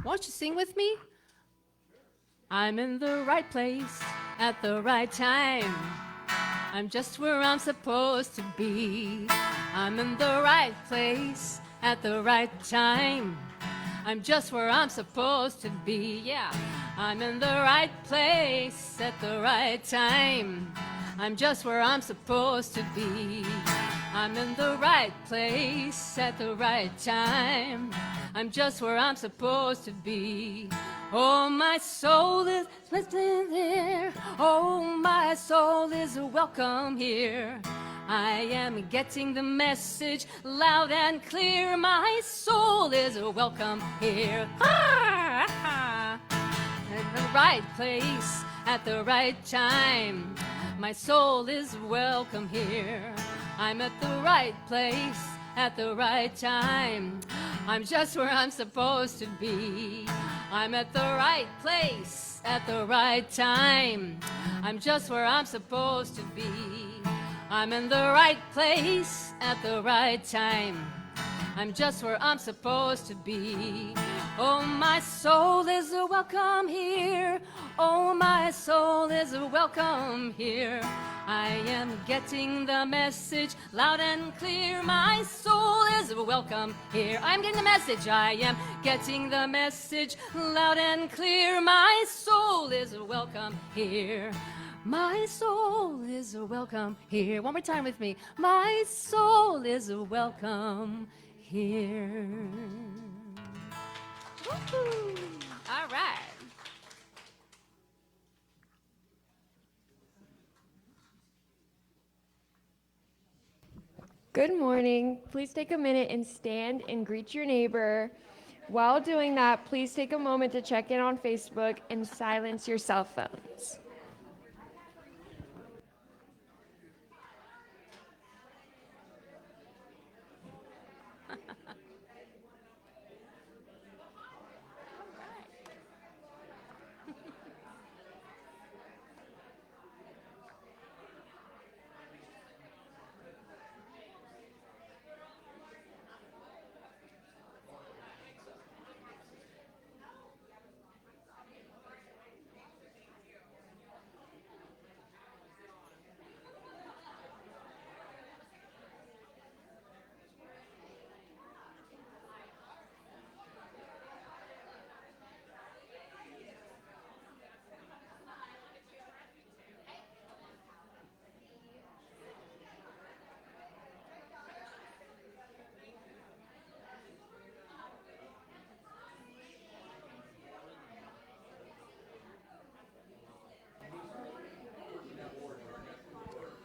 Won't you sing with me? I'm in the right place at the right time. I'm just where I'm supposed to be. I'm in the right place at the right time. I'm just where I'm supposed to be, yeah. I'm in the right place at the right time. I'm just where I'm supposed to be. I'm in the right place at the right time. I'm just where I'm supposed to be. Oh, my soul is listening there. Oh, my soul is welcome here. I am getting the message loud and clear. My soul is welcome here. In the right place at the right time. My soul is welcome here. I'm at the right place at the right time. I'm just where I'm supposed to be. I'm at the right place at the right time. I'm just where I'm supposed to be. I'm in the right place at the right time. I'm just where I'm supposed to be. Oh, my soul is welcome here. Oh, my soul is welcome here. I am getting the message loud and clear. My soul is welcome here. I'm getting the message. I am getting the message loud and clear. My soul is welcome here. My soul is welcome here. One more time with me. My soul is welcome here. Woo-hoo. All right. Good morning. Please take a minute and stand and greet your neighbor. While doing that, please take a moment to check in on Facebook and silence your cell phones.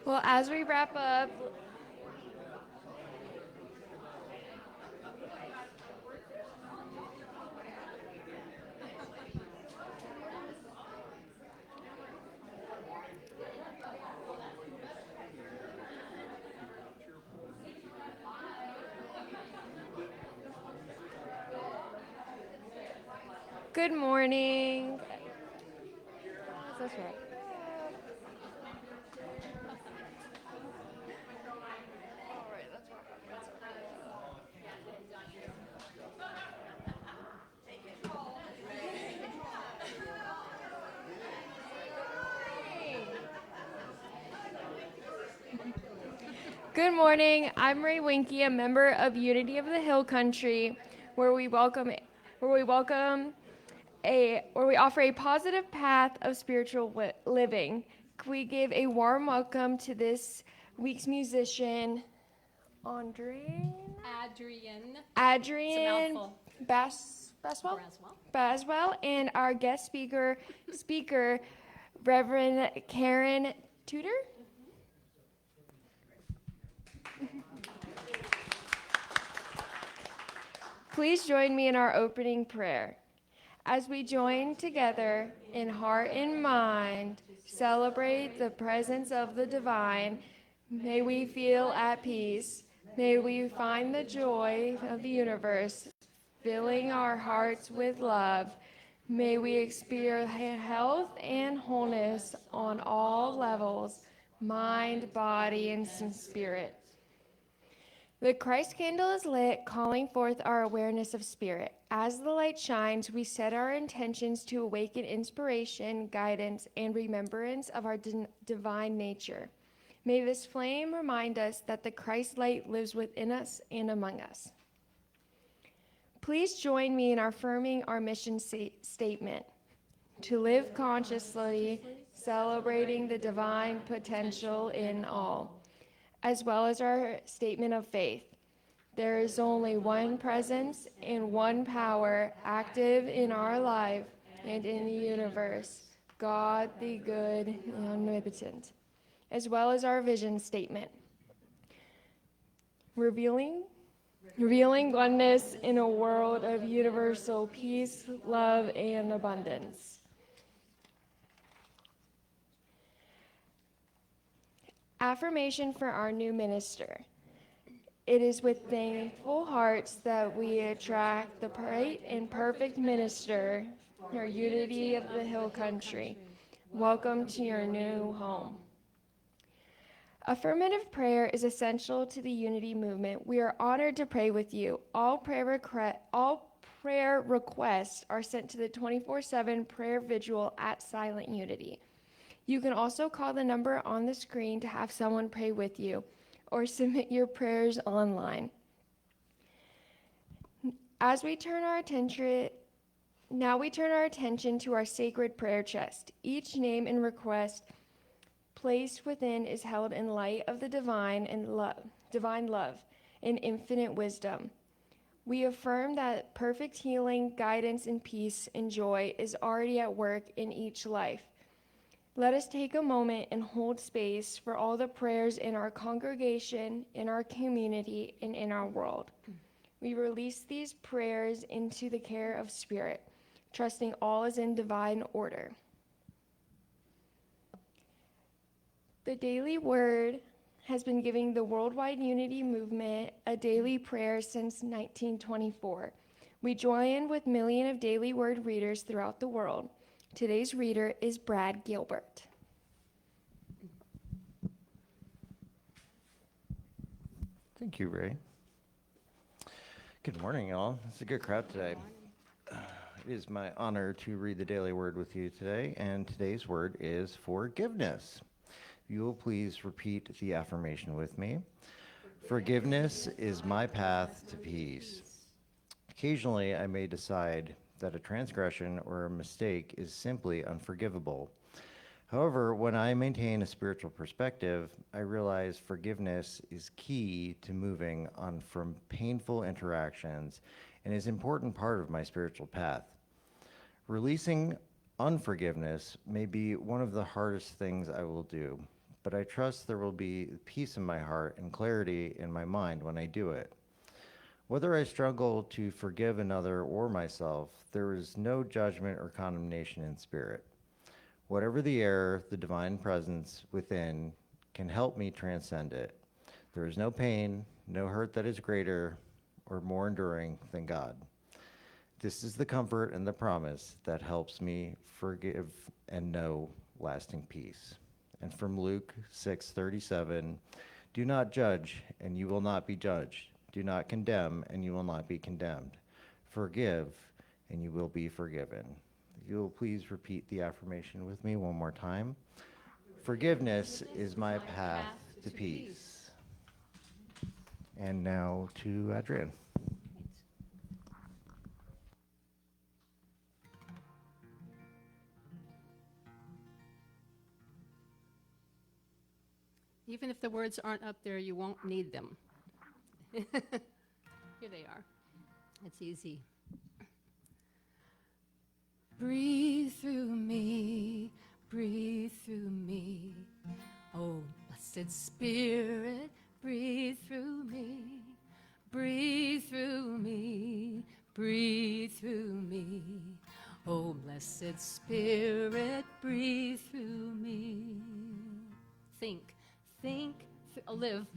Well, as we wrap up, good morning. That's right. Good morning. I'm Ray Winky, a member of Unity of the Hill Country, where we offer a positive path of spiritual living. We give a warm welcome to this week's musician, Adrian. Adrian Baswell, and our guest speaker, Reverend Karen Tudor. Please join me in our opening prayer. As we join together in heart and mind, celebrate the presence of the divine, may we feel at peace. May we find the joy of the universe, filling our hearts with love. May we experience health and wholeness on all levels, mind, body, and spirit. The Christ candle is lit, calling forth our awareness of spirit. As the light shines, we set our intentions to awaken inspiration, guidance, and remembrance of our divine nature. May this flame remind us that the Christ light lives within us and among us. Please join me in affirming our mission statement: to live consciously, celebrating the divine potential in all, as well as our statement of faith. There is only one presence and one power active in our life and in the universe, God the good and omnipotent, as well as our vision statement. Revealing oneness in a world of universal peace, love, and abundance. Affirmation for our new minister. It is with thankful hearts that we attract the bright and perfect minister, your Unity of the Hill Country. Welcome to your new home. Affirmative prayer is essential to the Unity movement. We are honored to pray with you. All prayer requests are sent to the 24/7 prayer vigil at Silent Unity. You can also call the number on the screen to have someone pray with you, or submit your prayers online. Now we turn our attention to our sacred prayer chest. Each name and request placed within is held in light of the divine love and infinite wisdom. We affirm that perfect healing, guidance, and peace and joy is already at work in each life. Let us take a moment and hold space for all the prayers in our congregation, in our community, and in our world. We release these prayers into the care of Spirit, trusting all is in divine order. The Daily Word has been giving the worldwide unity movement a daily prayer since 1924. We join with millions of Daily Word readers throughout the world. Today's reader is Brad Gilbert. Thank you, Ray. Good morning, y'all. It's a good crowd today. It is my honor to read the Daily Word with you today, and today's word is forgiveness. You will please repeat the affirmation with me. Forgiveness is my path to peace. Occasionally, I may decide that a transgression or a mistake is simply unforgivable. However, when I maintain a spiritual perspective, I realize forgiveness is key to moving on from painful interactions and is an important part of my spiritual path. Releasing unforgiveness may be one of the hardest things I will do, but I trust there will be peace in my heart and clarity in my mind when I do it. Whether I struggle to forgive another or myself, there is no judgment or condemnation in spirit. Whatever the error, the divine presence within can help me transcend it. There is no pain, no hurt that is greater or more enduring than God. This is the comfort and the promise that helps me forgive and know lasting peace. And from Luke 6:37, do not judge, and you will not be judged. Do not condemn, and you will not be condemned. Forgive, and you will be forgiven. If you will please repeat the affirmation with me one more time. Forgiveness is my path to peace. And now to Adrian. Even if the words aren't up there, you won't need them. Here they are. It's easy. Breathe through me, breathe through me. Oh, blessed Spirit, breathe through me. Breathe through me, breathe through me. Oh, blessed Spirit, breathe through me. Think, live,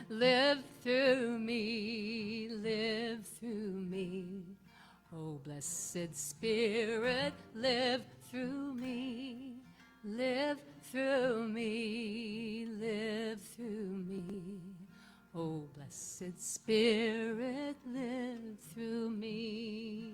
live through me, live through me. Oh, blessed Spirit, live through me, live through me, live through me. Oh, blessed Spirit, live through me.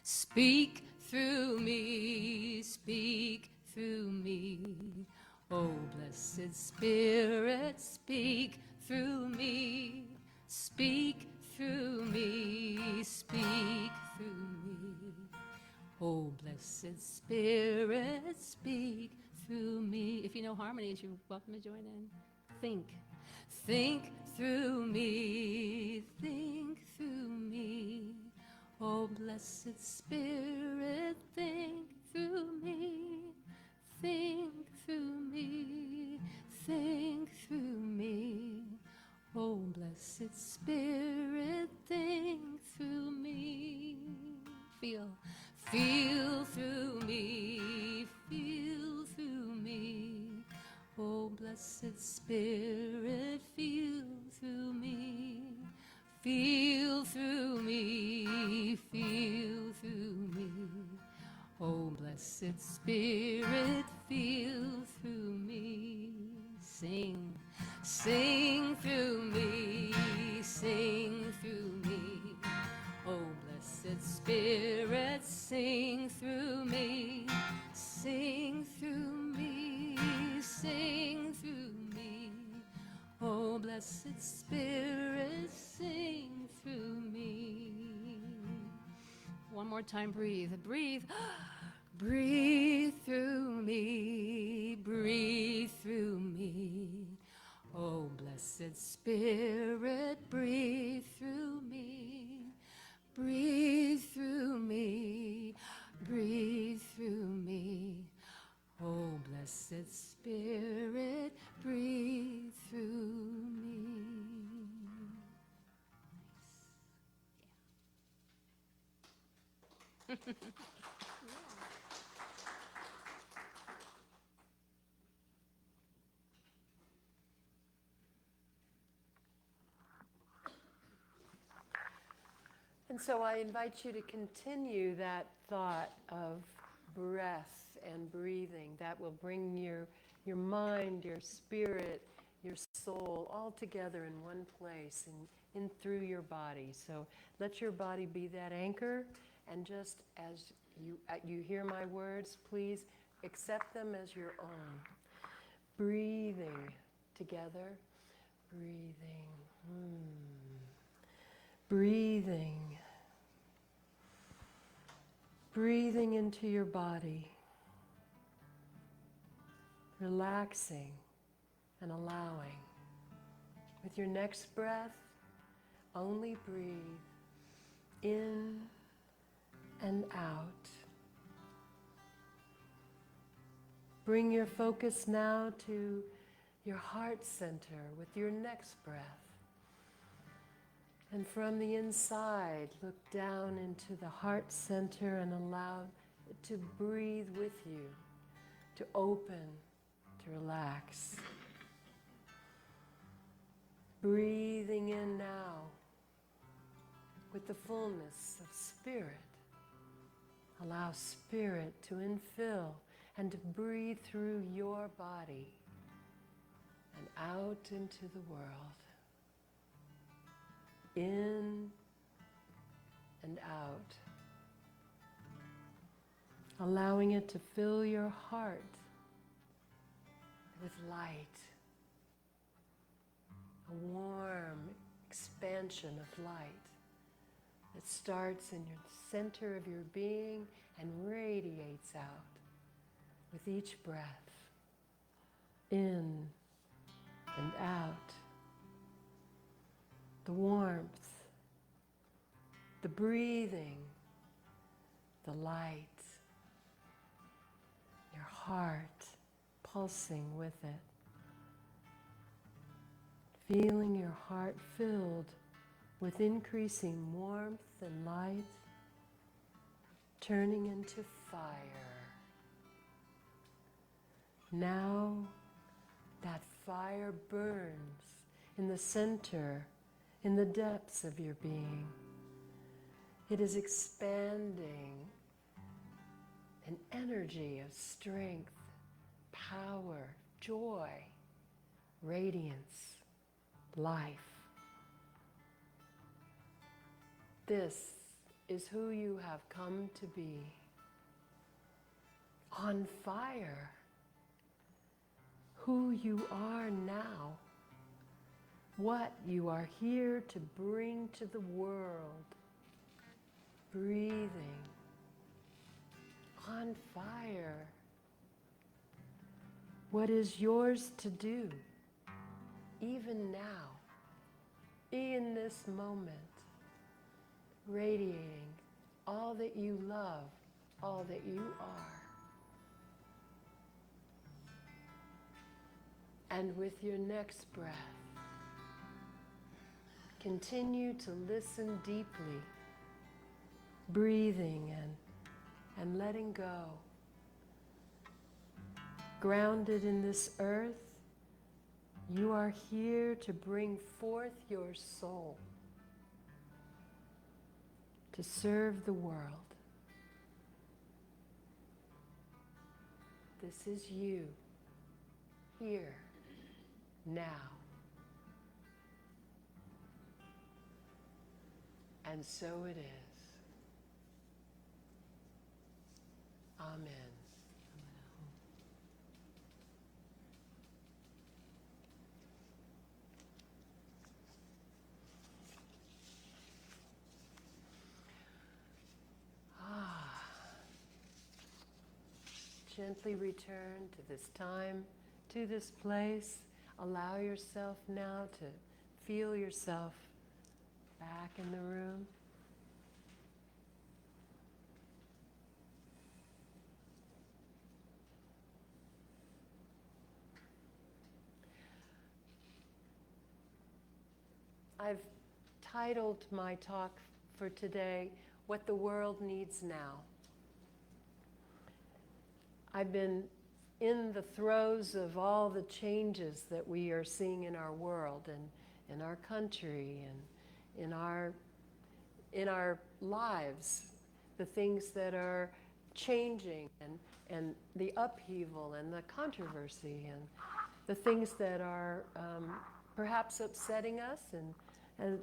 Speak through me, speak through me. Oh, blessed Spirit, speak through me. Speak through me, speak through me. Oh, blessed Spirit, speak through me. If you know harmonies, you're welcome to join in. Think through me, think through me. Oh, blessed Spirit, think through me, think through me, think through me. Oh, blessed Spirit, think through me. Feel through me, feel through me. Oh, blessed Spirit, feel through me. Feel through me, feel through me. Oh, blessed Spirit, feel through me. Sing through me, sing through me. Oh, blessed Spirit, sing through me, sing through me, sing through me. Oh, blessed Spirit, sing through me. One more time, breathe. Breathe through me, breathe through me. Oh, blessed Spirit, breathe through me. Breathe through me, breathe through me. Oh, blessed Spirit, breathe through me. And so I invite you to continue that thought of breath and breathing. That will bring your mind, your spirit, your soul all together in one place and in through your body. So let your body be that anchor, and just as you hear my words, please accept them as your own. Breathing together, breathing, breathing. Breathing into your body, relaxing and allowing. With your next breath, only breathe in and out. Bring your focus now to your heart center with your next breath. And from the inside, look down into the heart center and allow it to breathe with you, to open, to relax. Breathing in now with the fullness of spirit. Allow spirit to infill and to breathe through your body and out into the world. In and out. Allowing it to fill your heart with light. A warm expansion of light that starts in your center of your being and radiates out with each breath. In and out. The warmth, the breathing, the light, your heart pulsing with it. Feeling your heart filled with increasing warmth and light, turning into fire. Now that fire burns in the center, in the depths of your being. It is expanding an energy of strength, power, joy, radiance, life. This is who you have come to be. On fire. Who you are now. What you are here to bring to the world. Breathing. On fire. What is yours to do, even now, in this moment, radiating all that you love, all that you are. And with your next breath, continue to listen deeply, breathing and letting go. Grounded in this earth, you are here to bring forth your soul, to serve the world. This is you, here, now. And so it is. Amen. Gently return to this time, to this place. Allow yourself now to feel yourself back in the room. I've titled my talk for today, What the World Needs Now. I've been in the throes of all the changes that we are seeing in our world and in our country and in our lives, the things that are changing and the upheaval and the controversy and the things that are perhaps upsetting us and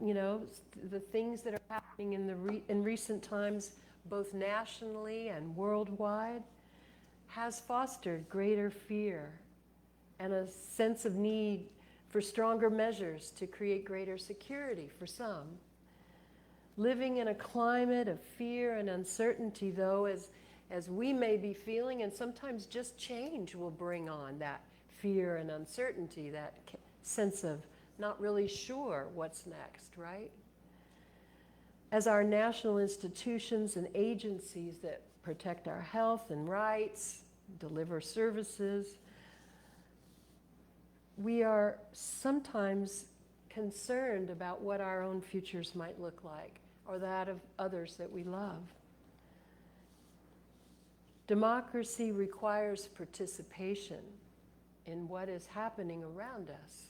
you know, the things that are happening in recent times, both nationally and worldwide, has fostered greater fear and a sense of need for stronger measures to create greater security for some. Living in a climate of fear and uncertainty, though, as we may be feeling, and sometimes just change will bring on that fear and uncertainty, that sense of not really sure what's next, right? As our national institutions and agencies that protect our health and rights, deliver services, we are sometimes concerned about what our own futures might look like, or that of others that we love. Democracy requires participation in what is happening around us.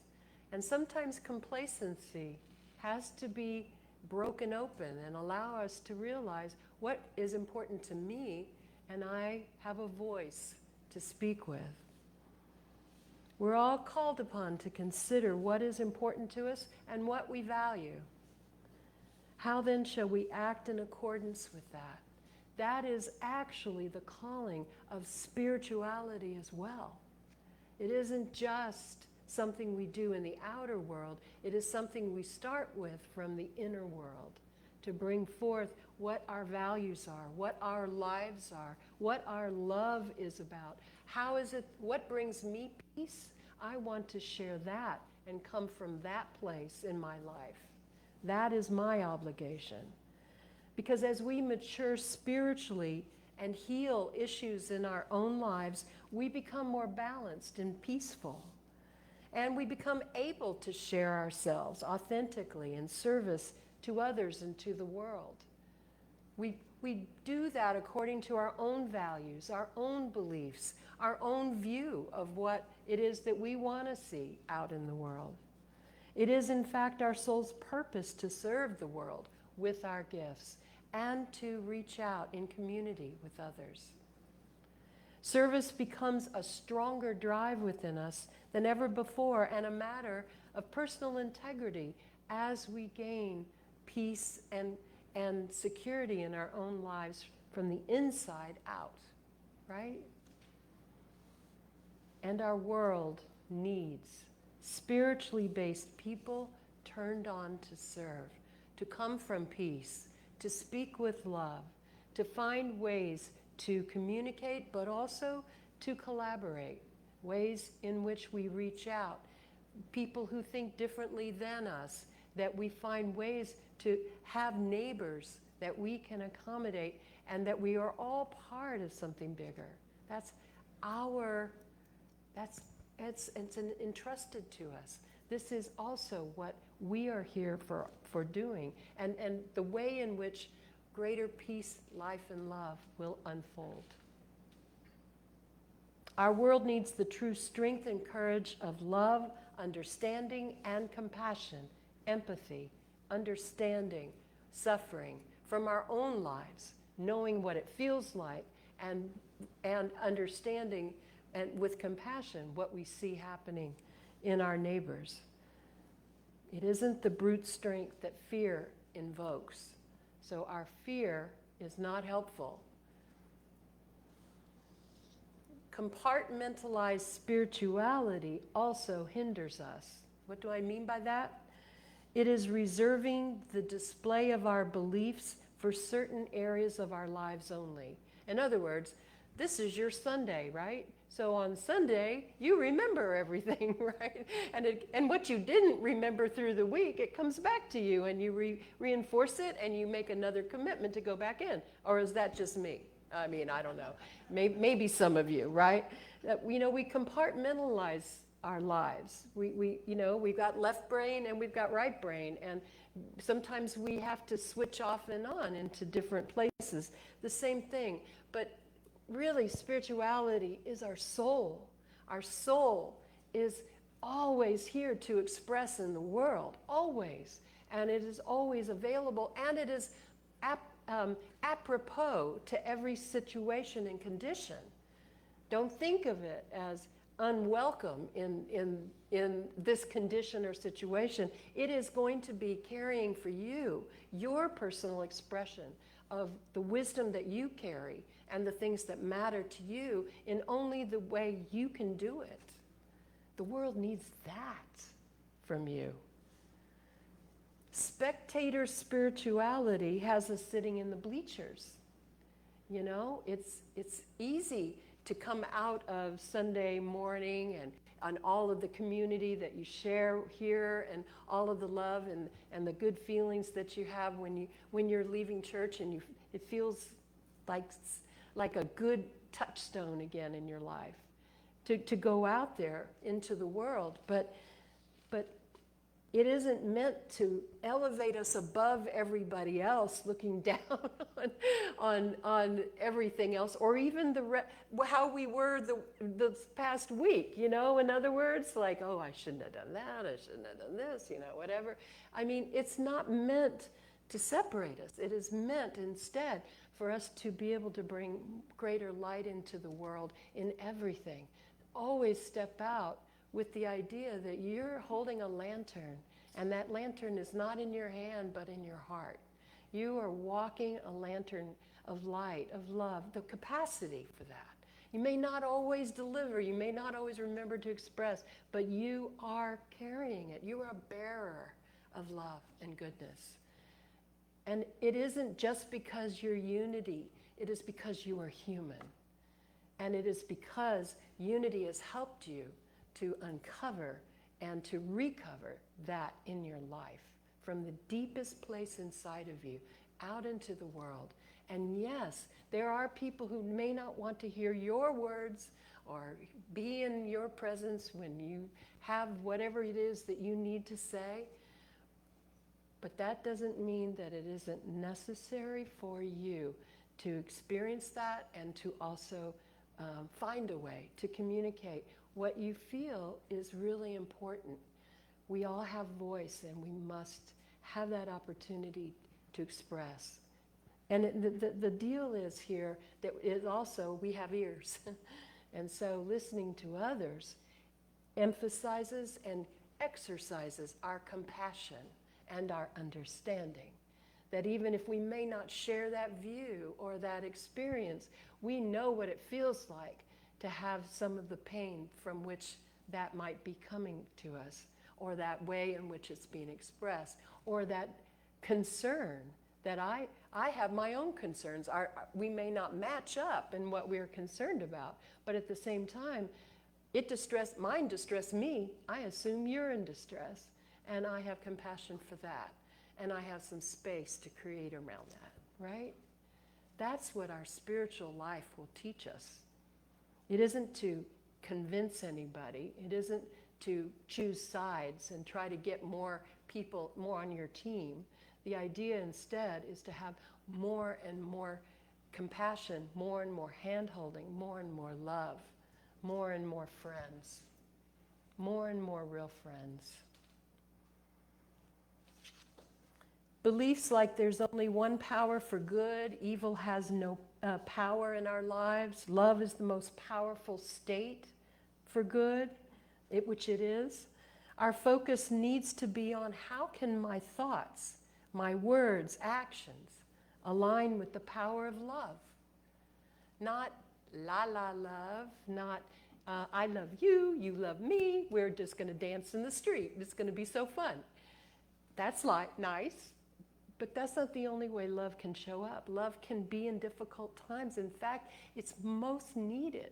And sometimes complacency has to be broken open and allow us to realize what is important to me, and I have a voice to speak with. We're all called upon to consider what is important to us and what we value. How then shall we act in accordance with that? That is actually the calling of spirituality as well. It isn't just something we do in the outer world. It is something we start with from the inner world to bring forth what our values are, what our lives are, what our love is about. How is it, what brings me peace? I want to share that and come from that place in my life. That is my obligation. Because as we mature spiritually and heal issues in our own lives, we become more balanced and peaceful. And we become able to share ourselves authentically in service to others and to the world. We do that according to our own values, our own beliefs, our own view of what it is that we want to see out in the world. It is, in fact, our soul's purpose to serve the world with our gifts and to reach out in community with others. Service becomes a stronger drive within us than ever before, and a matter of personal integrity as we gain peace and security in our own lives from the inside out, right? And our world needs spiritually based people turned on to serve, to come from peace, to speak with love, to find ways to communicate, but also to collaborate, ways in which we reach out, people who think differently than us, that we find ways to have neighbors that we can accommodate, and that we are all part of something bigger. It's entrusted to us. This is also what we are here for doing, and the way in which greater peace, life, and love will unfold. Our world needs the true strength and courage of love, understanding, and compassion, empathy, understanding, suffering from our own lives, knowing what it feels like, and understanding, and with compassion, what we see happening in our neighbors. It isn't the brute strength that fear invokes. So our fear is not helpful. Compartmentalized spirituality also hinders us. What do I mean by that? It is reserving the display of our beliefs for certain areas of our lives only. In other words, this is your Sunday, right? So on Sunday, you remember everything, right? And what you didn't remember through the week, it comes back to you, and you reinforce it, and you make another commitment to go back in. Or is that just me? I mean, I don't know. Maybe some of you, right? We compartmentalize our lives. We've got left brain and we've got right brain, and sometimes we have to switch off and on into different places. The same thing, but really, spirituality is our soul. Our soul is always here to express in the world, always. And it is always available, and it is apropos to every situation and condition. Don't think of it as unwelcome in this condition or situation. It is going to be carrying for you your personal expression of the wisdom that you carry and the things that matter to you in only the way you can do it. The world needs that from you. Spectator spirituality has us sitting in the bleachers. It's easy to come out of Sunday morning and all of the community that you share here, and all of the love and the good feelings that you have when you're leaving church, and it feels like a good touchstone again in your life to go out there into the world, but it isn't meant to elevate us above everybody else, looking down on everything else, or even how we were the past week, In other words, like, oh, I shouldn't have done that, I shouldn't have done this, whatever. I mean, it's not meant to separate us. It is meant instead for us to be able to bring greater light into the world in everything. Always step out with the idea that you're holding a lantern, and that lantern is not in your hand but in your heart. You are walking a lantern of light, of love, the capacity for that. You may not always deliver, you may not always remember to express, but you are carrying it. You are a bearer of love and goodness. And it isn't just because you're unity, it is because you are human. And it is because unity has helped you to uncover and to recover that in your life from the deepest place inside of you out into the world. And yes, there are people who may not want to hear your words or be in your presence when you have whatever it is that you need to say. But that doesn't mean that it isn't necessary for you to experience that and to also find a way to communicate what you feel is really important. We all have voice, and we must have that opportunity to express. And the deal is here that is also we have ears. And so listening to others emphasizes and exercises our compassion and our understanding. That even if we may not share that view or that experience, we know what it feels like to have some of the pain from which that might be coming to us, or that way in which it's being expressed, or that concern that I have my own concerns. We may not match up in what we're concerned about, but at the same time, mine distress me. I assume you're in distress, and I have compassion for that, and I have some space to create around that, right? That's what our spiritual life will teach us. It isn't to convince anybody. It isn't to choose sides and try to get more people more on your team. The idea instead is to have more and more compassion, more and more hand-holding, more and more love, more and more friends, more and more real friends. Beliefs like there's only one power for good, evil has no power in our lives, love is the most powerful state for good, which it is. Our focus needs to be on how can my thoughts, my words, actions align with the power of love. Not la-la love, not I love you, you love me, we're just going to dance in the street. It's going to be so fun. That's nice, but that's not the only way love can show up. Love can be in difficult times. In fact, it's most needed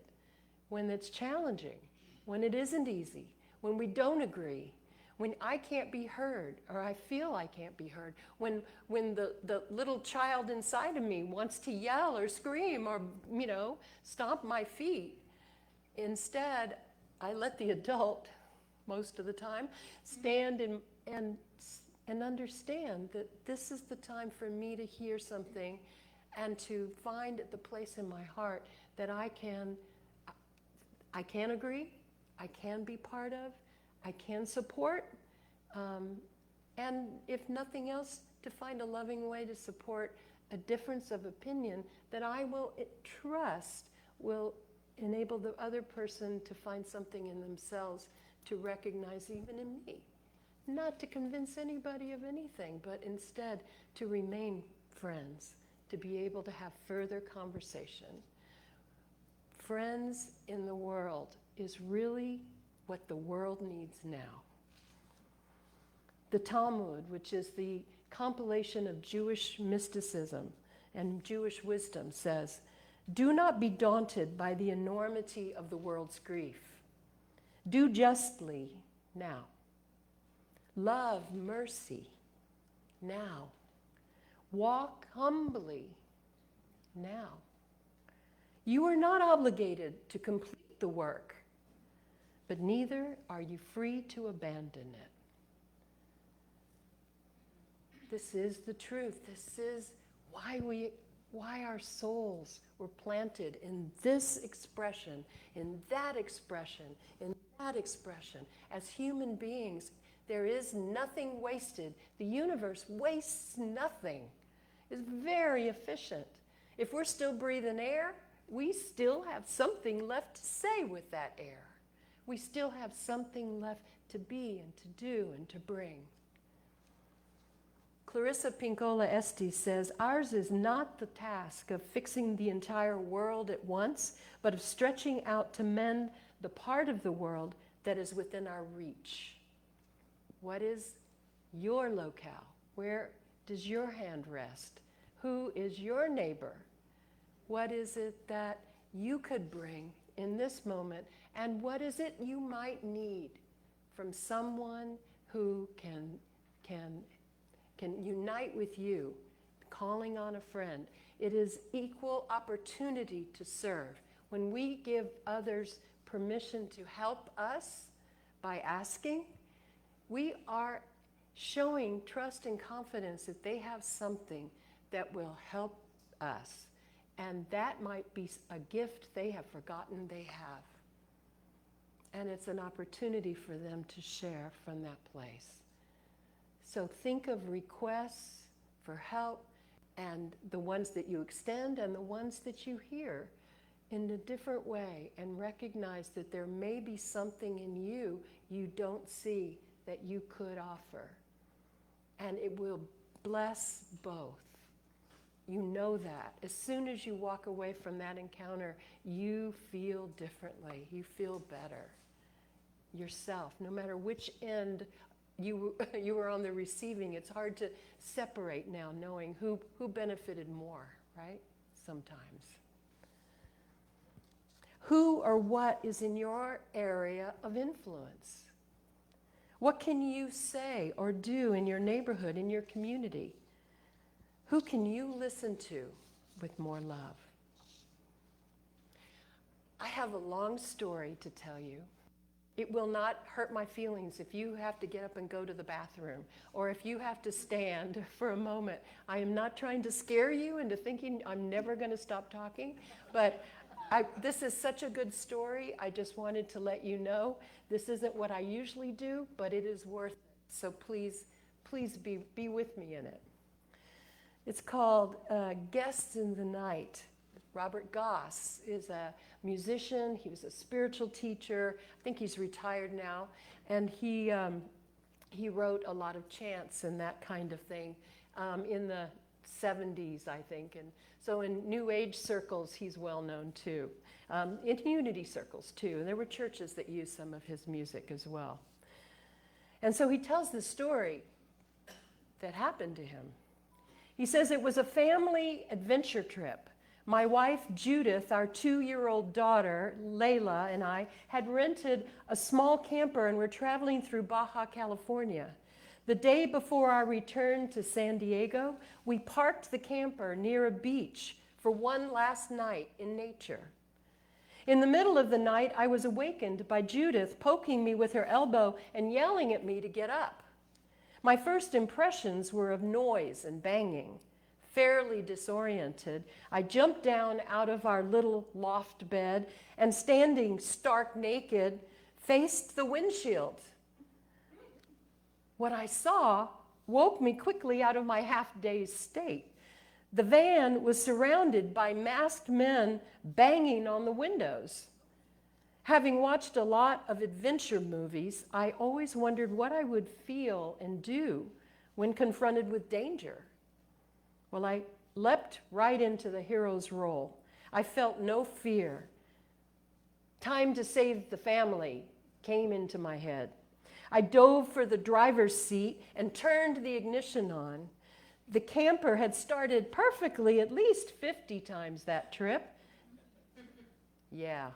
when it's challenging, when it isn't easy, when we don't agree, when I can't be heard, or I feel I can't be heard, when the little child inside of me wants to yell or scream or, stomp my feet. Instead, I let the adult, most of the time, stand and understand that this is the time for me to hear something and to find the place in my heart that I can agree, I can be part of, I can support, and if nothing else, to find a loving way to support a difference of opinion that I will trust will enable the other person to find something in themselves to recognize even in me. Not to convince anybody of anything, but instead to remain friends, to be able to have further conversation. Friends in the world is really what the world needs now. The Talmud, which is the compilation of Jewish mysticism and Jewish wisdom, says, "Do not be daunted by the enormity of the world's grief. Do justly now. Love mercy now. Walk humbly now. You are not obligated to complete the work, but neither are you free to abandon it." This is the truth. This is why our souls were planted in this expression, in that expression, in that expression. As human beings, there is nothing wasted. The universe wastes nothing. It's very efficient. If we're still breathing air, we still have something left to say with that air. We still have something left to be and to do and to bring. Clarissa Pinkola Estes says, "Ours is not the task of fixing the entire world at once, but of stretching out to mend the part of the world that is within our reach." What is your locale? Where does your hand rest? Who is your neighbor? What is it that you could bring in this moment? And what is it you might need from someone who can unite with you, calling on a friend? It is equal opportunity to serve. When we give others permission to help us by asking, we are showing trust and confidence that they have something that will help us. And that might be a gift they have forgotten they have. And it's an opportunity for them to share from that place. So think of requests for help and the ones that you extend and the ones that you hear in a different way, and recognize that there may be something in you you don't see that you could offer. And it will bless both. You know that. As soon as you walk away from that encounter, you feel differently. You feel better. Yourself, no matter which end you were on the receiving, it's hard to separate now, knowing who benefited more, right? Sometimes. Who or what is in your area of influence? What can you say or do in your neighborhood, in your community? Who can you listen to with more love? I have a long story to tell you. It will not hurt my feelings if you have to get up and go to the bathroom, or if you have to stand for a moment. I am not trying to scare you into thinking I'm never going to stop talking, but this is such a good story. I just wanted to let you know this isn't what I usually do, but it is worth it. So please be with me in it. It's called Guests in the Night. Robert Goss is a musician. He was a spiritual teacher. I think he's retired now. And he wrote a lot of chants and that kind of thing in the 70s, I think. And so in New Age circles, he's well known too. In unity circles too. And there were churches that used some of his music as well. And so he tells the story that happened to him. He says it was a family adventure trip. My wife, Judith, our 2-year-old daughter, Layla, and I had rented a small camper and were traveling through Baja California. The day before our return to San Diego, we parked the camper near a beach for one last night in nature. In the middle of the night, I was awakened by Judith poking me with her elbow and yelling at me to get up. My first impressions were of noise and banging. Fairly disoriented, I jumped down out of our little loft bed and, standing stark naked, faced the windshield. What I saw woke me quickly out of my half-dazed state. The van was surrounded by masked men banging on the windows. Having watched a lot of adventure movies, I always wondered what I would feel and do when confronted with danger. Well, I leapt right into the hero's role. I felt no fear. Time to save the family came into my head. I dove for the driver's seat and turned the ignition on. The camper had started perfectly at least 50 times that trip. Yeah.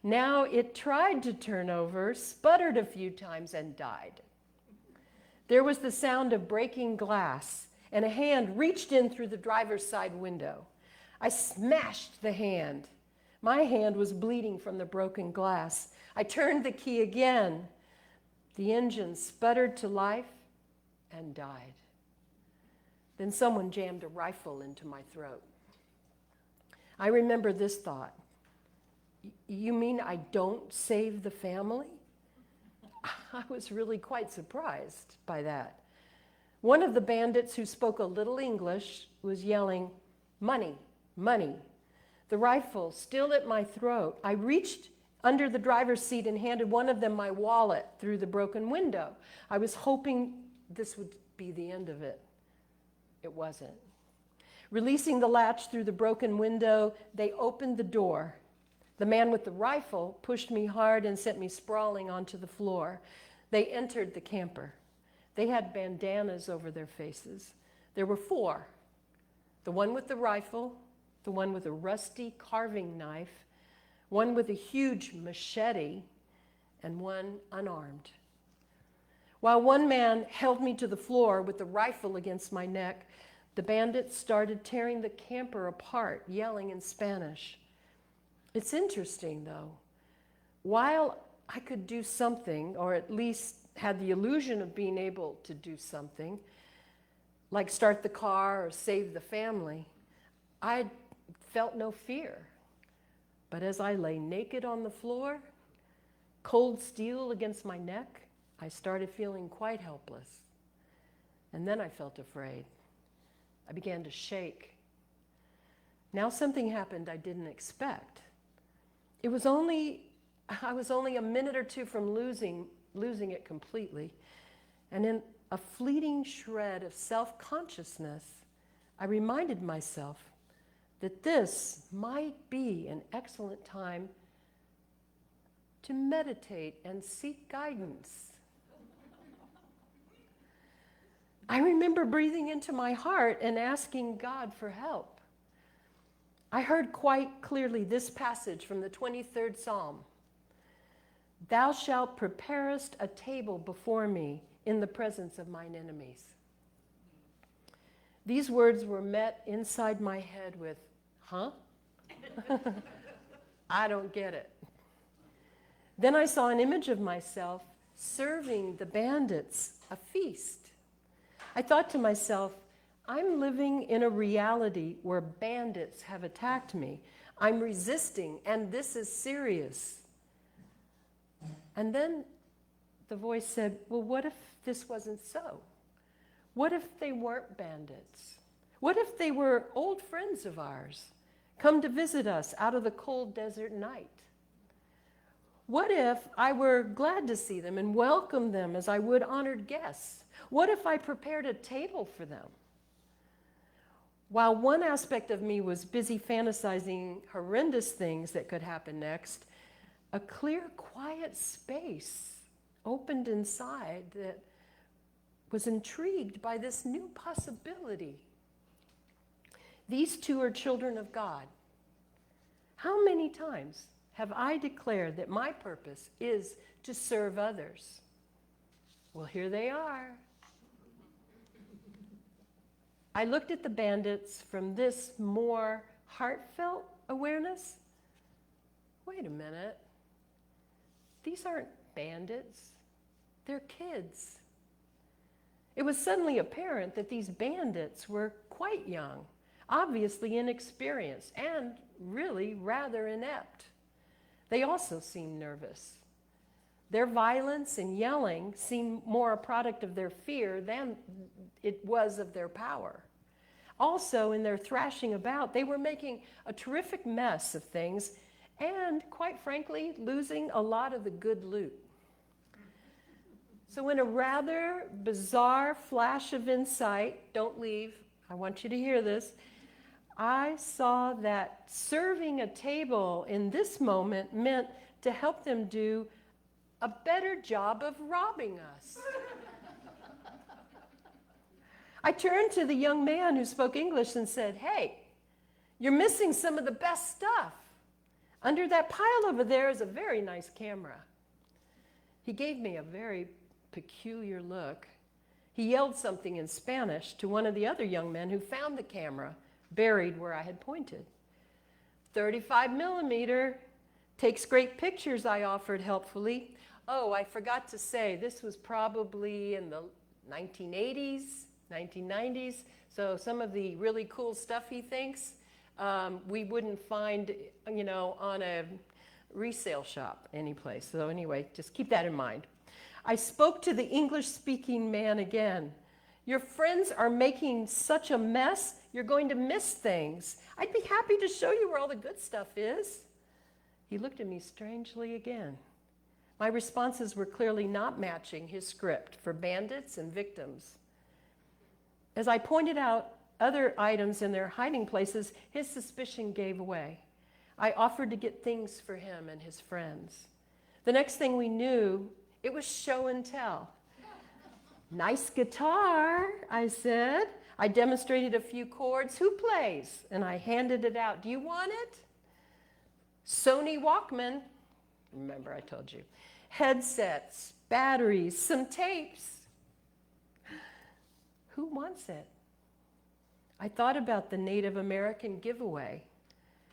Now it tried to turn over, sputtered a few times, and died. There was the sound of breaking glass, and a hand reached in through the driver's side window. I smashed the hand. My hand was bleeding from the broken glass. I turned the key again. The engine sputtered to life and died. Then someone jammed a rifle into my throat. I remember this thought. You mean I don't save the family? I was really quite surprised by that. One of the bandits, who spoke a little English, was yelling, "Money, money." The rifle still at my throat. I reached under the driver's seat and handed one of them my wallet through the broken window. I was hoping this would be the end of it. It wasn't. Releasing the latch through the broken window, they opened the door. The man with the rifle pushed me hard and sent me sprawling onto the floor. They entered the camper. They had bandanas over their faces. There were 4. The one with the rifle, the one with a rusty carving knife, one with a huge machete, and one unarmed. While one man held me to the floor with the rifle against my neck, the bandits started tearing the camper apart, yelling in Spanish. It's interesting, though. While I could do something, or at least had the illusion of being able to do something, like start the car or save the family, I felt no fear. But as I lay naked on the floor, cold steel against my neck, I started feeling quite helpless. And then I felt afraid. I began to shake. Now something happened I didn't expect. I was only a minute or two from losing it completely. And in a fleeting shred of self-consciousness, I reminded myself that this might be an excellent time to meditate and seek guidance. I remember breathing into my heart and asking God for help. I heard quite clearly this passage from the 23rd Psalm. Thou shalt preparest a table before me in the presence of mine enemies. These words were met inside my head with, huh? I don't get it. Then I saw an image of myself serving the bandits a feast. I thought to myself, I'm living in a reality where bandits have attacked me. I'm resisting, and this is serious. And then the voice said, well, what if this wasn't so? What if they weren't bandits? What if they were old friends of ours, come to visit us out of the cold desert night? What if I were glad to see them and welcome them as I would honored guests? What if I prepared a table for them? While one aspect of me was busy fantasizing horrendous things that could happen next, a clear, quiet space opened inside that was intrigued by this new possibility. These two are children of God. How many times have I declared that my purpose is to serve others? Well, here they are. I looked at the bandits from this more heartfelt awareness. Wait a minute. These aren't bandits. They're kids. It was suddenly apparent that these bandits were quite young, obviously inexperienced, and really rather inept. They also seemed nervous. Their violence and yelling seemed more a product of their fear than it was of their power. Also, in their thrashing about, they were making a terrific mess of things and, quite frankly, losing a lot of the good loot. So in a rather bizarre flash of insight, don't leave, I want you to hear this, I saw that serving a table in this moment meant to help them do a better job of robbing us. I turned to the young man who spoke English and said, hey, you're missing some of the best stuff. Under that pile over there is a very nice camera. He gave me a very peculiar look. He yelled something in Spanish to one of the other young men who found the camera buried where I had pointed. 35 millimeter, takes great pictures, I offered helpfully. Oh, I forgot to say, this was probably in the 1980s, 1990s, so some of the really cool stuff he thinks we wouldn't find, on a resale shop anyplace. So anyway, just keep that in mind. I spoke to the English-speaking man again. Your friends are making such a mess, you're going to miss things. I'd be happy to show you where all the good stuff is. He looked at me strangely again. My responses were clearly not matching his script for bandits and victims. As I pointed out other items in their hiding places, his suspicion gave way. I offered to get things for him and his friends. The next thing we knew, it was show and tell. Nice guitar, I said. I demonstrated a few chords. Who plays? And I handed it out. Do you want it? Sony Walkman. Remember, I told you. Headsets, batteries, some tapes. Who wants it? I thought about the Native American giveaway.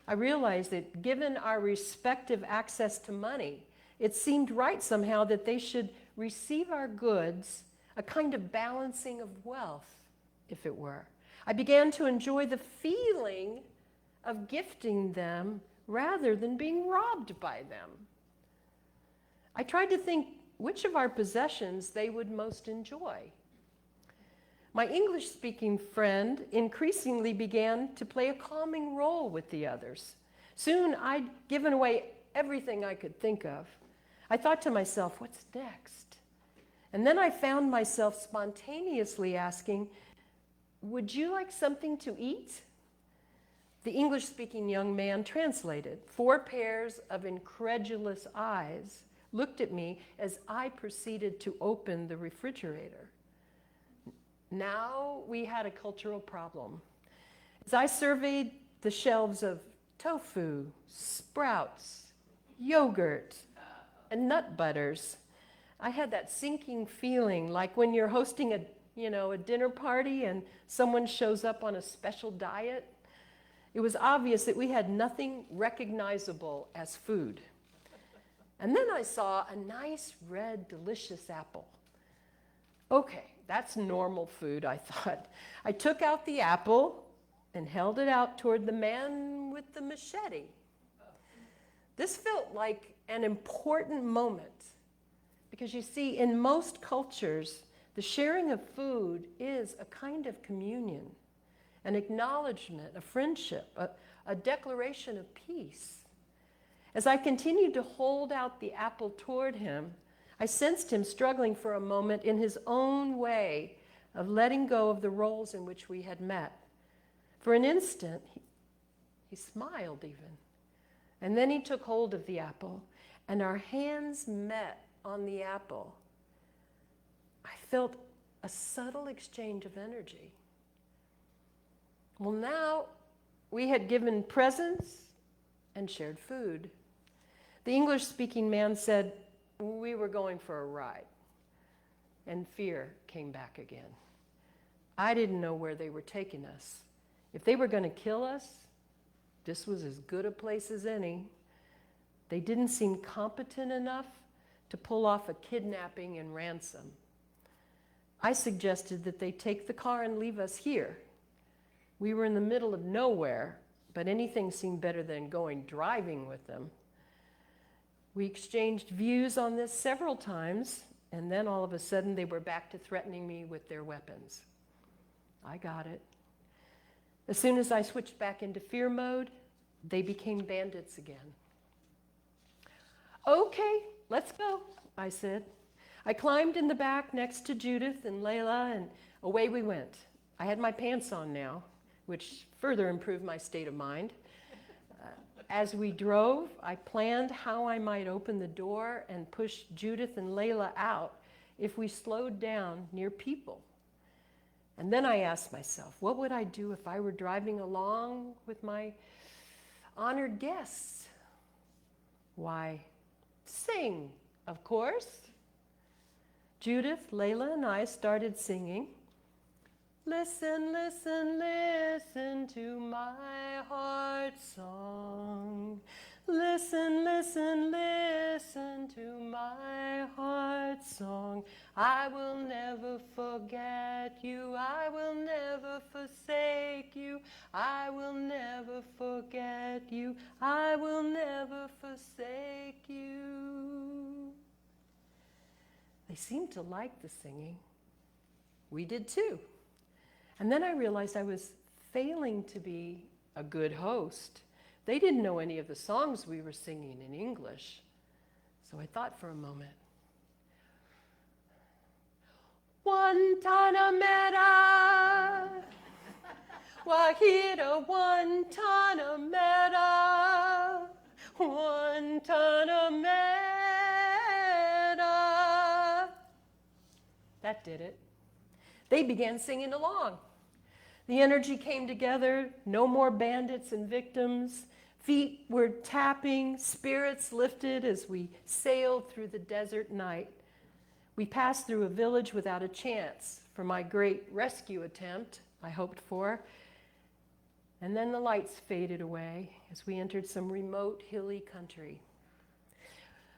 I realized that given our respective access to money, it seemed right somehow that they should receive our goods, a kind of balancing of wealth, if it were. I began to enjoy the feeling of gifting them rather than being robbed by them. I tried to think which of our possessions they would most enjoy. My English-speaking friend increasingly began to play a calming role with the others. Soon, I'd given away everything I could think of. I thought to myself, what's next? And then I found myself spontaneously asking, would you like something to eat? The English-speaking young man translated. 4 pairs of incredulous eyes looked at me as I proceeded to open the refrigerator. Now we had a cultural problem. As I surveyed the shelves of tofu, sprouts, yogurt, and nut butters, I had that sinking feeling like when you're hosting a dinner party and someone shows up on a special diet. It was obvious that we had nothing recognizable as food. And then I saw a nice, red, delicious apple. Okay, that's normal food, I thought. I took out the apple and held it out toward the man with the machete. This felt like an important moment because you see, in most cultures, the sharing of food is a kind of communion, an acknowledgement, a friendship, a declaration of peace. As I continued to hold out the apple toward him, I sensed him struggling for a moment in his own way of letting go of the roles in which we had met. For an instant, he smiled even. And then he took hold of the apple, and our hands met on the apple. I felt a subtle exchange of energy. Well, now we had given presents and shared food. The English-speaking man said, we were going for a ride, and fear came back again. I didn't know where they were taking us. If they were going to kill us, this was as good a place as any. They didn't seem competent enough to pull off a kidnapping and ransom. I suggested that they take the car and leave us here. We were in the middle of nowhere, but anything seemed better than going driving with them. We exchanged views on this several times, and then all of a sudden they were back to threatening me with their weapons. I got it. As soon as I switched back into fear mode, they became bandits again. Okay, let's go, I said. I climbed in the back next to Judith and Layla, and away we went. I had my pants on now, which further improved my state of mind. As we drove, I planned how I might open the door and push Judith and Layla out if we slowed down near people. And then I asked myself, what would I do if I were driving along with my honored guests? Why, sing, of course. Judith, Layla, and I started singing. Listen, listen, listen to my heart's song. Listen, listen, listen to my heart's song. I will never forget you. I will never forsake you. I will never forget you. I will never forsake you. They seemed to like the singing. We did too. And then I realized I was failing to be a good host. They didn't know any of the songs we were singing in English. So I thought for a moment. Guantanamera, Wahida Guantanamera, Guantanamera. That did it. They began singing along. The energy came together, no more bandits and victims. Feet were tapping, spirits lifted as we sailed through the desert night. We passed through a village without a chance for my great rescue attempt I hoped for. And then the lights faded away as we entered some remote hilly country.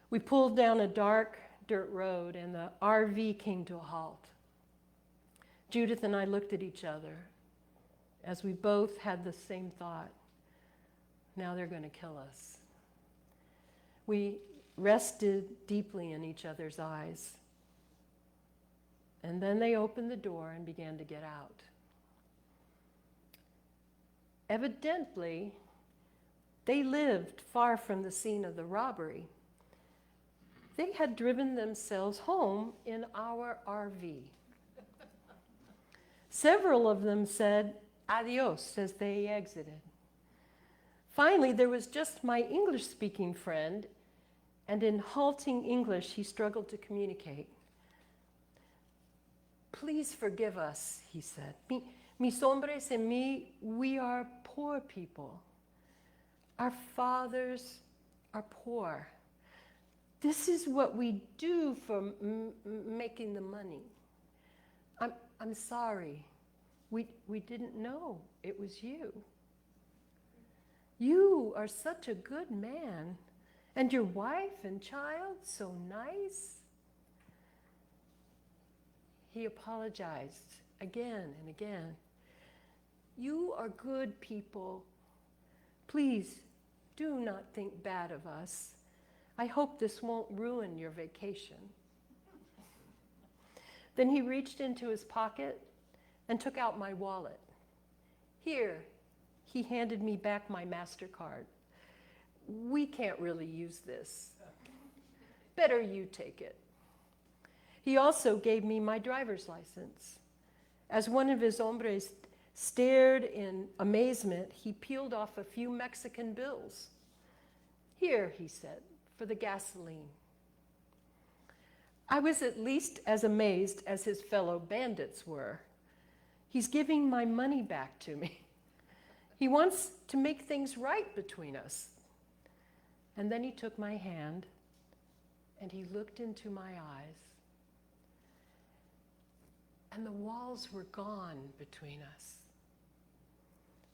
We pulled down a dark dirt road and the RV came to a halt. Judith and I looked at each other as we both had the same thought. Now they're going to kill us. We rested deeply in each other's eyes. And then they opened the door and began to get out. Evidently, they lived far from the scene of the robbery. They had driven themselves home in our RV. Several of them said adios as they exited. Finally, there was just my English-speaking friend, and in halting English, he struggled to communicate. Please forgive us, he said. Mis hombres and me, we are poor people. Our fathers are poor. This is what we do for making the money. I'm sorry. We didn't know it was you. You are such a good man, and your wife and child so nice. He apologized again and again. You are good people. Please do not think bad of us. I hope this won't ruin your vacation. Then he reached into his pocket and took out my wallet. Here, he handed me back my MasterCard. We can't really use this. Better you take it. He also gave me my driver's license. As one of his hombres stared in amazement, he peeled off a few Mexican bills. Here, he said, for the gasoline. I was at least as amazed as his fellow bandits were. He's giving my money back to me. He wants to make things right between us. And then he took my hand and he looked into my eyes. And the walls were gone between us.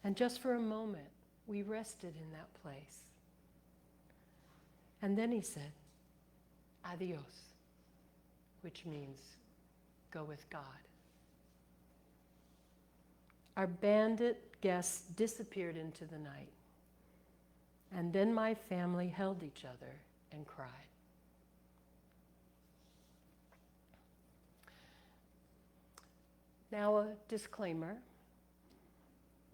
And just for a moment, we rested in that place. And then he said, adios, which means go with God. Our bandit guests disappeared into the night. And then my family held each other and cried. Now a disclaimer.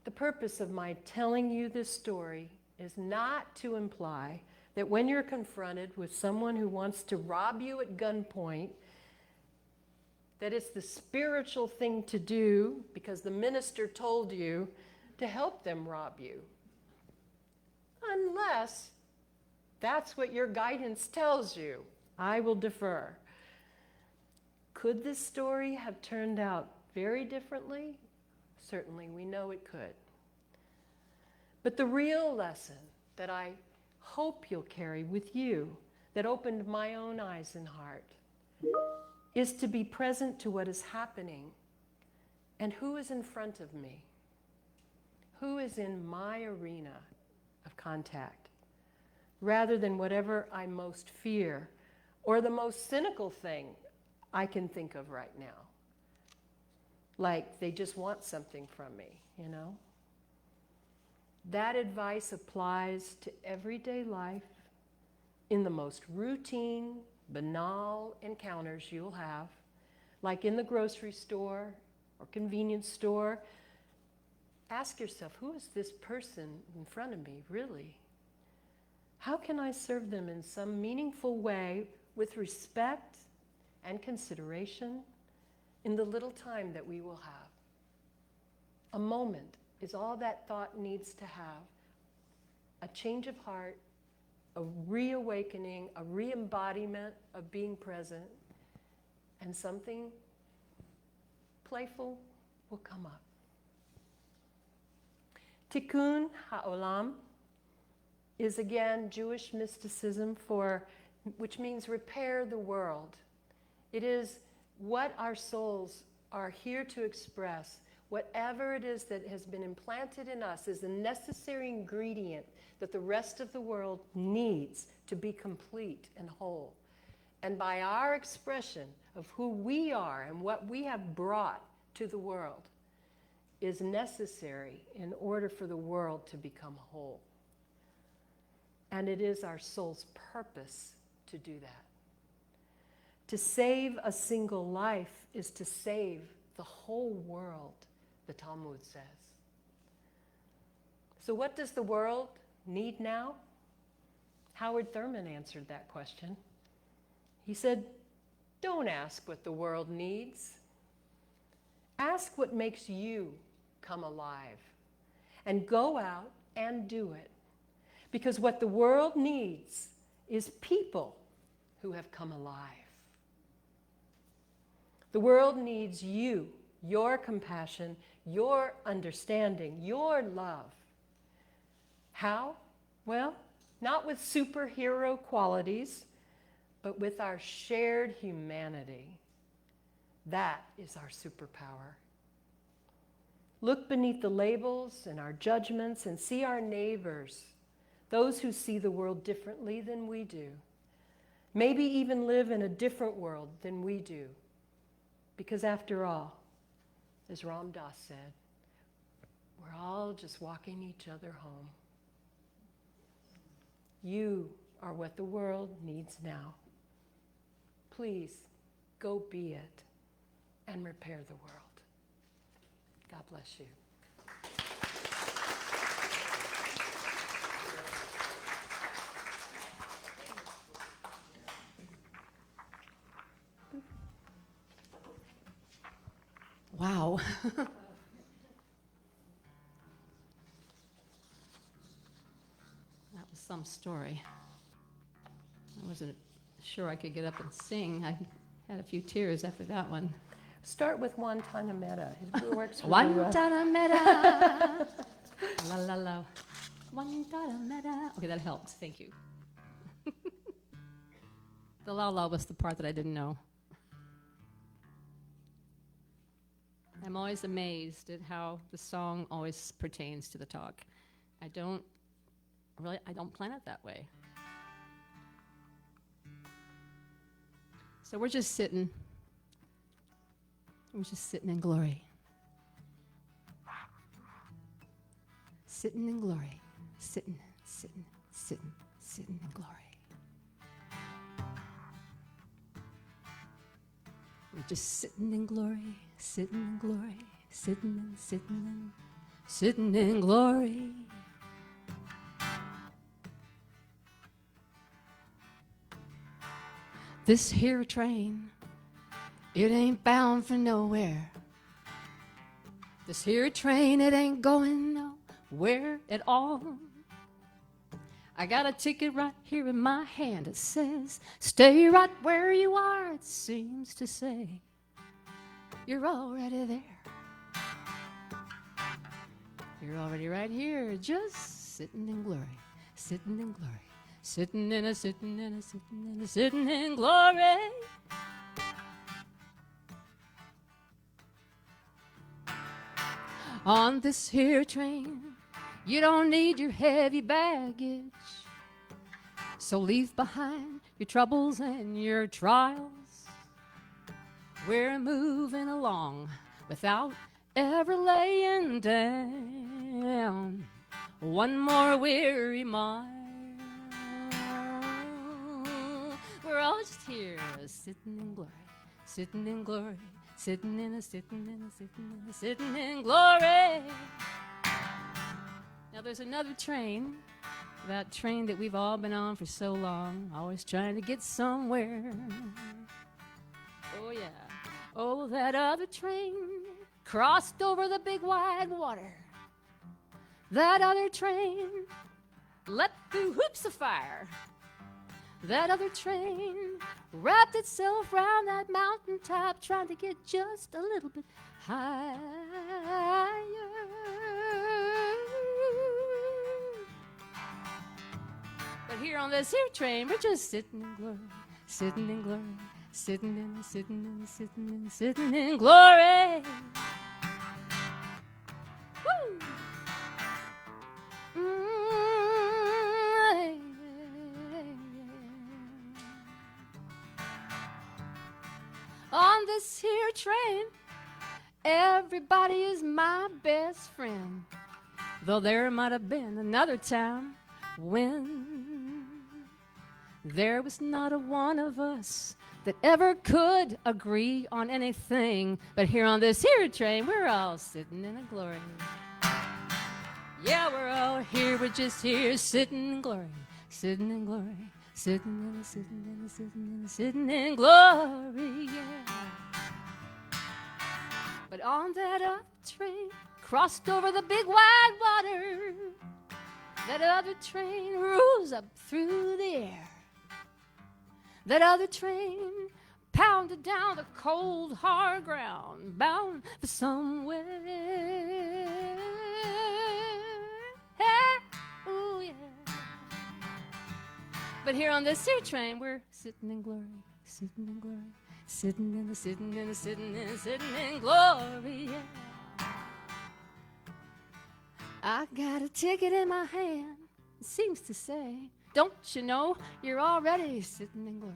The purpose of my telling you this story is not to imply that when you're confronted with someone who wants to rob you at gunpoint, that it's the spiritual thing to do because the minister told you to help them rob you. Unless that's what your guidance tells you. I will defer. Could this story have turned out very differently? Certainly, we know it could. But the real lesson that I hope you'll carry with you, that opened my own eyes and heart, is to be present to what is happening and who is in front of me, who is in my arena of contact, rather than whatever I most fear or the most cynical thing I can think of right now. Like they just want something from me, you know? That advice applies to everyday life in the most routine, banal encounters you'll have, like in the grocery store or convenience store. Ask yourself, who is this person in front of me, really? How can I serve them in some meaningful way with respect and consideration in the little time that we will have? A moment is all that thought needs to have. A change of heart, a reawakening, a re-embodiment of being present, and something playful will come up. Tikkun ha'olam is again Jewish mysticism which means repair the world. It is what our souls are here to express. Whatever it is that has been implanted in us is a necessary ingredient that the rest of the world needs to be complete and whole. And by our expression of who we are and what we have brought to the world is necessary in order for the world to become whole. And it is our soul's purpose to do that. To save a single life is to save the whole world, the Talmud says. So what does the world need now? Howard Thurman answered that question. He said, don't ask what the world needs. Ask what makes you come alive. And go out and do it. Because what the world needs is people who have come alive. The world needs you, your compassion, your understanding, your love. How? Well, not with superhero qualities, but with our shared humanity. That is our superpower. Look beneath the labels and our judgments and see our neighbors, those who see the world differently than we do. Maybe even live in a different world than we do. Because after all, as Ram Dass said, we're all just walking each other home. You are what the world needs now. Please go be it and repair the world. God bless you. Wow. That was some story. I wasn't sure I could get up and sing. I had a few tears after that one. Start with one Tana Metta. It works for One you. Tana Metta. La la la. One Tana Metta. Okay, that helped. Thank you. The la la was the part that I didn't know. I'm always amazed at how the song always pertains to the talk. I don't plan it that way. So we're just sitting. We're just sitting in glory. Sitting in glory. Sitting in glory. We're just sitting in glory, sitting in glory, sitting in glory. This here train, it ain't bound for nowhere. This here train, it ain't going nowhere at all. I got a ticket right here in my hand. It says, stay right where you are. It seems to say, you're already there. You're already right here, just sitting in glory, sitting in glory, sitting in glory. On this here train, you don't need your heavy baggage. So leave behind your troubles and your trials. We're moving along without ever laying down one more weary mile. We're all just here sitting in glory, sitting in glory, sitting in glory. Now there's another train, that train that we've all been on for so long, always trying to get somewhere. Oh yeah. Oh, that other train crossed over the big wide water. That other train leapt through hoops of fire. That other train wrapped itself round that mountaintop, trying to get just a little bit higher. But here on this here train, we're just sitting in glory, sitting in glory, sitting in glory. Woo! On this here train, everybody is my best friend. Though there might have been another time when there was not a one of us that ever could agree on anything. But here on this here train, we're all sitting in a glory. Yeah, we're all here, we're just here, sitting in glory, sitting in glory, sitting in glory, yeah. But on that up train, crossed over the big wide water, that other train rose up through the air. That other train pounded down the cold, hard ground, bound for somewhere. Hey, ooh, yeah. But here on this here train, we're sitting in glory, sitting in glory, sitting in glory, yeah. I got a ticket in my hand, it seems to say, don't you know you're already sitting in glory,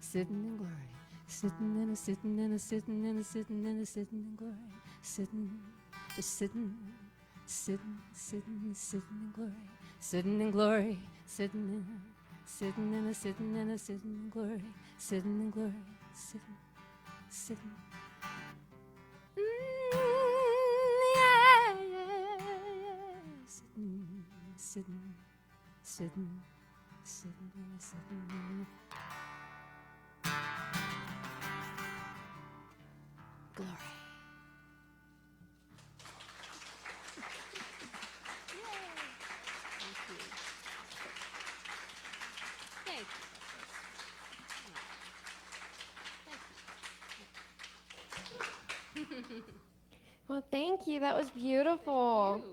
sitting in glory, sitting in glory, sitting in glory, sitting in glory, sitting in glory, sitting in glory, sitting. Sitting. Glory. Thank you. Well, thank you. That was beautiful.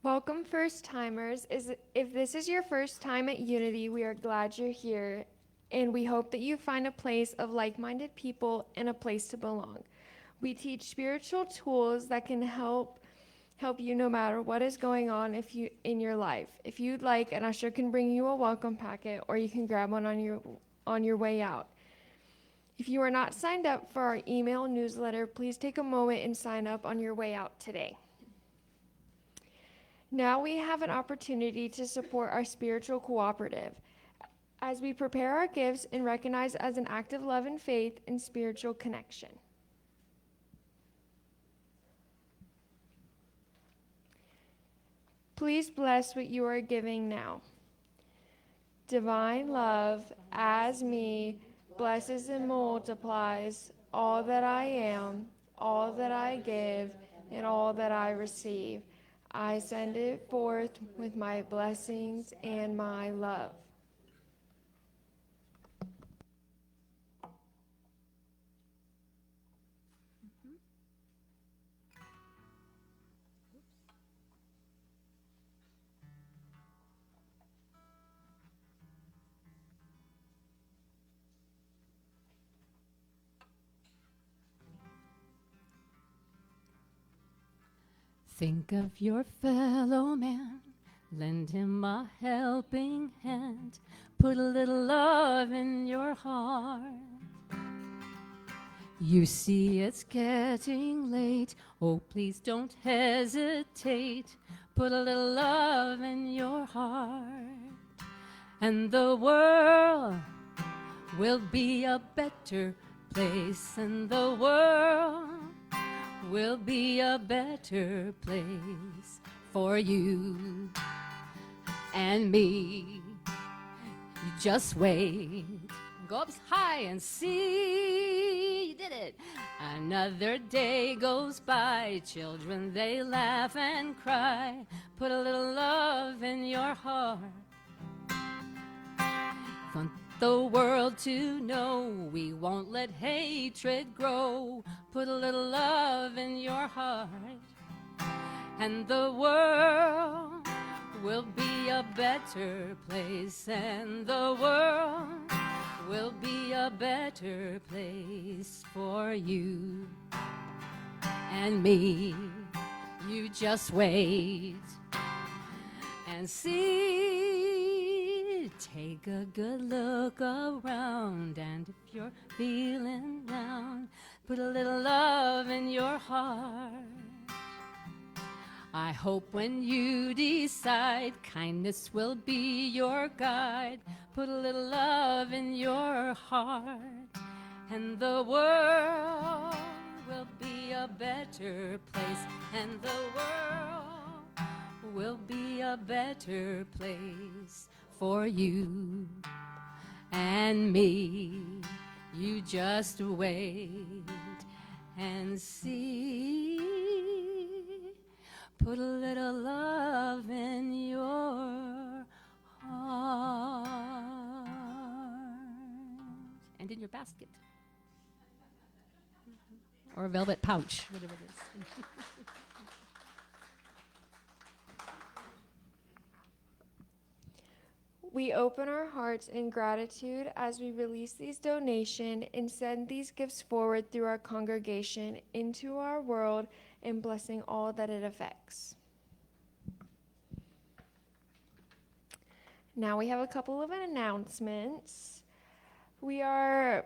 Welcome, first-timers. If this is your first time at Unity, we are glad you're here, and we hope that you find a place of like-minded people and a place to belong. We teach spiritual tools that can help you no matter what is going on in your life. If you'd like, an usher can bring you a welcome packet, or you can grab one on your way out. If you are not signed up for our email newsletter, please take a moment and sign up on your way out today. Now we have an opportunity to support our spiritual cooperative as we prepare our gifts and recognize as an act of love and faith and spiritual connection. Please bless what you are giving now. Divine love, as me, blesses and multiplies all that I am, all that I give, and all that I receive. I send it forth with my blessings and my love. Think of your fellow man, lend him a helping hand, put a little love in your heart. You see it's getting late, oh please don't hesitate, put a little love in your heart. And the world will be a better place, and the world will be a better place for you and me. You just wait, go up high and see. You did it. Another day goes by, children they laugh and cry. Put a little love in your heart. Want the world to know we won't let hatred grow. Put a little love in your heart, and the world will be a better place, and the world will be a better place for you and me. You just wait and see. Take a good look around, and if you're feeling down, put a little love in your heart. I hope when you decide kindness will be your guide, put a little love in your heart, and the world will be a better place, and the world will be a better place for you and me. You just wait and see. Put a little love in your heart and in your basket or a velvet pouch, whatever it is. We open our hearts in gratitude as we release these donations and send these gifts forward through our congregation into our world and blessing all that it affects. Now we have a couple of announcements. We are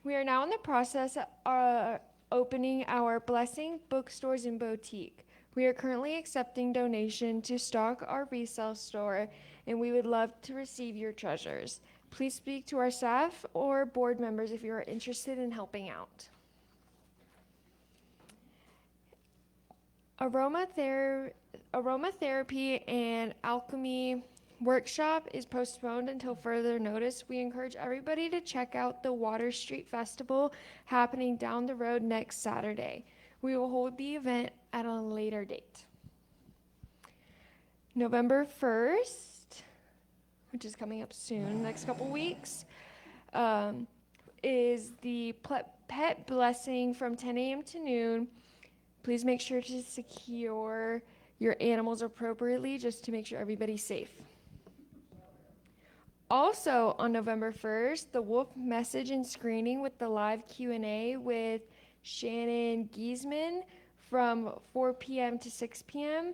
now in the process of opening our Blessing bookstores and boutique. We are currently accepting donation to stock our resale store, and we would love to receive your treasures. Please speak to our staff or board members if you are interested in helping out. Aromatherapy and alchemy workshop is postponed until further notice. We encourage everybody to check out the Water Street Festival happening down the road next Saturday. We will hold the event at a later date. November 1st, which is coming up soon, next couple weeks, is the pet blessing from 10 a.m. to noon. Please make sure to secure your animals appropriately just to make sure everybody's safe. Also on November 1st, the Wolf Message and Screening with the live Q&A with Shannon Giesman from 4 p.m. to 6 p.m.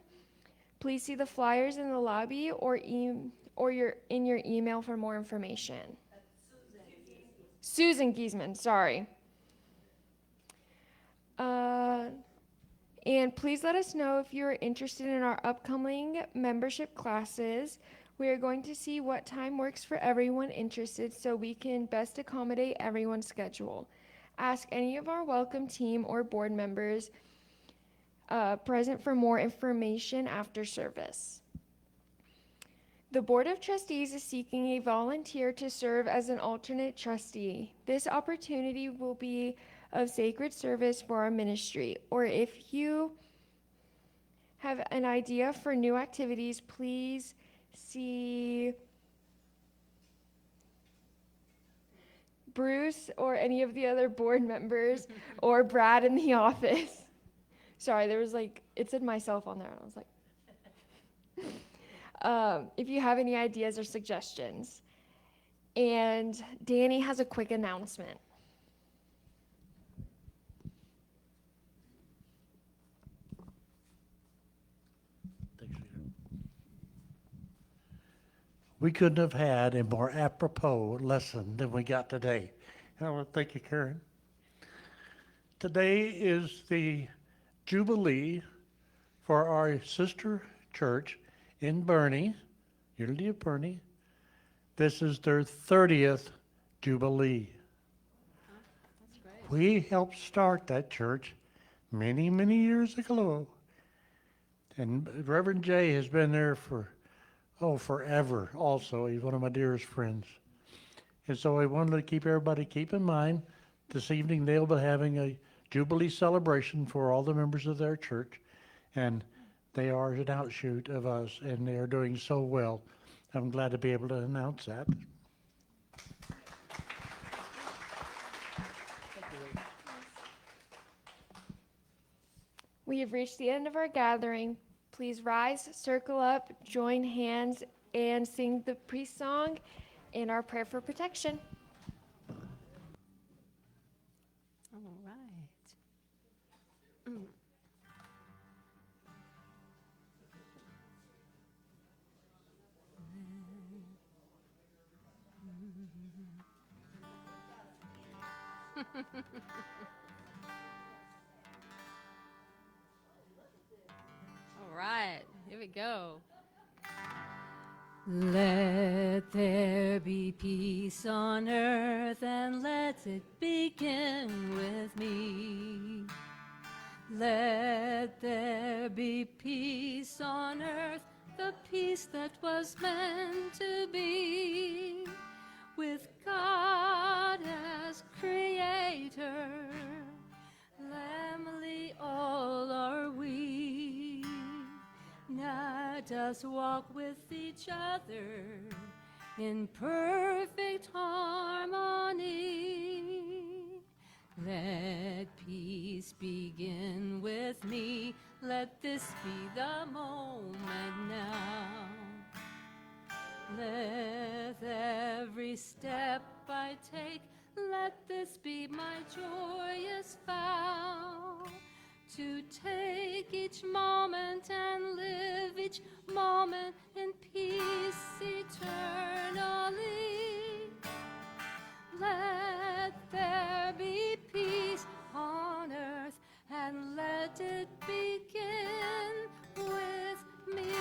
Please see the flyers in the lobby or in your email for more information. Susan Giesman, sorry. And please let us know if you're interested in our upcoming membership classes. We are going to see what time works for everyone interested so we can best accommodate everyone's schedule. Ask any of our welcome team or board members present for more information after service. The Board of Trustees is seeking a volunteer to serve as an alternate trustee. This opportunity will be of sacred service for our ministry, or if you have an idea for new activities, please see Bruce or any of the other board members or Brad in the office. Sorry, there was it said myself on there. And I was like, if you have any ideas or suggestions. And Danny has a quick announcement. We couldn't have had a more apropos lesson than we got today. And I want to thank you, Karen. Today is the Jubilee for our sister church in Bernie, Unity of Bernie. This is their 30th Jubilee. That's great. We helped start that church many, many years ago. And Reverend Jay has been there for forever also. He's one of my dearest friends. And so I wanted to keep in mind, this evening they'll be having a Jubilee celebration for all the members of their church. And they are an outshoot of us, and they are doing so well. I'm glad to be able to announce that. We have reached the end of our gathering. Please rise, circle up, join hands, and sing the priest song in our prayer for protection. All right. All go. Let there be peace on earth, and let it begin with me. Let there be peace on earth, the peace that was meant to be, with God as creator. Family all are we. Let us walk with each other in perfect harmony. Let peace begin with me. Let this be the moment now. Let every step I take, let this be my joyous vow, to take each moment and live each moment in peace eternally. Let there be peace on earth, and let it begin with me.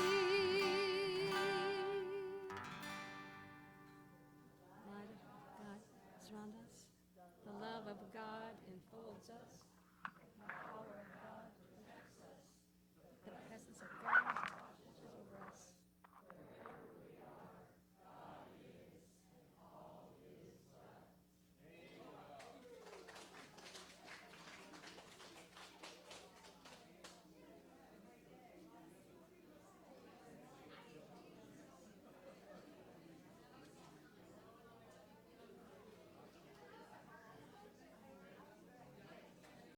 Light of God surround us. The love of God enfolds us.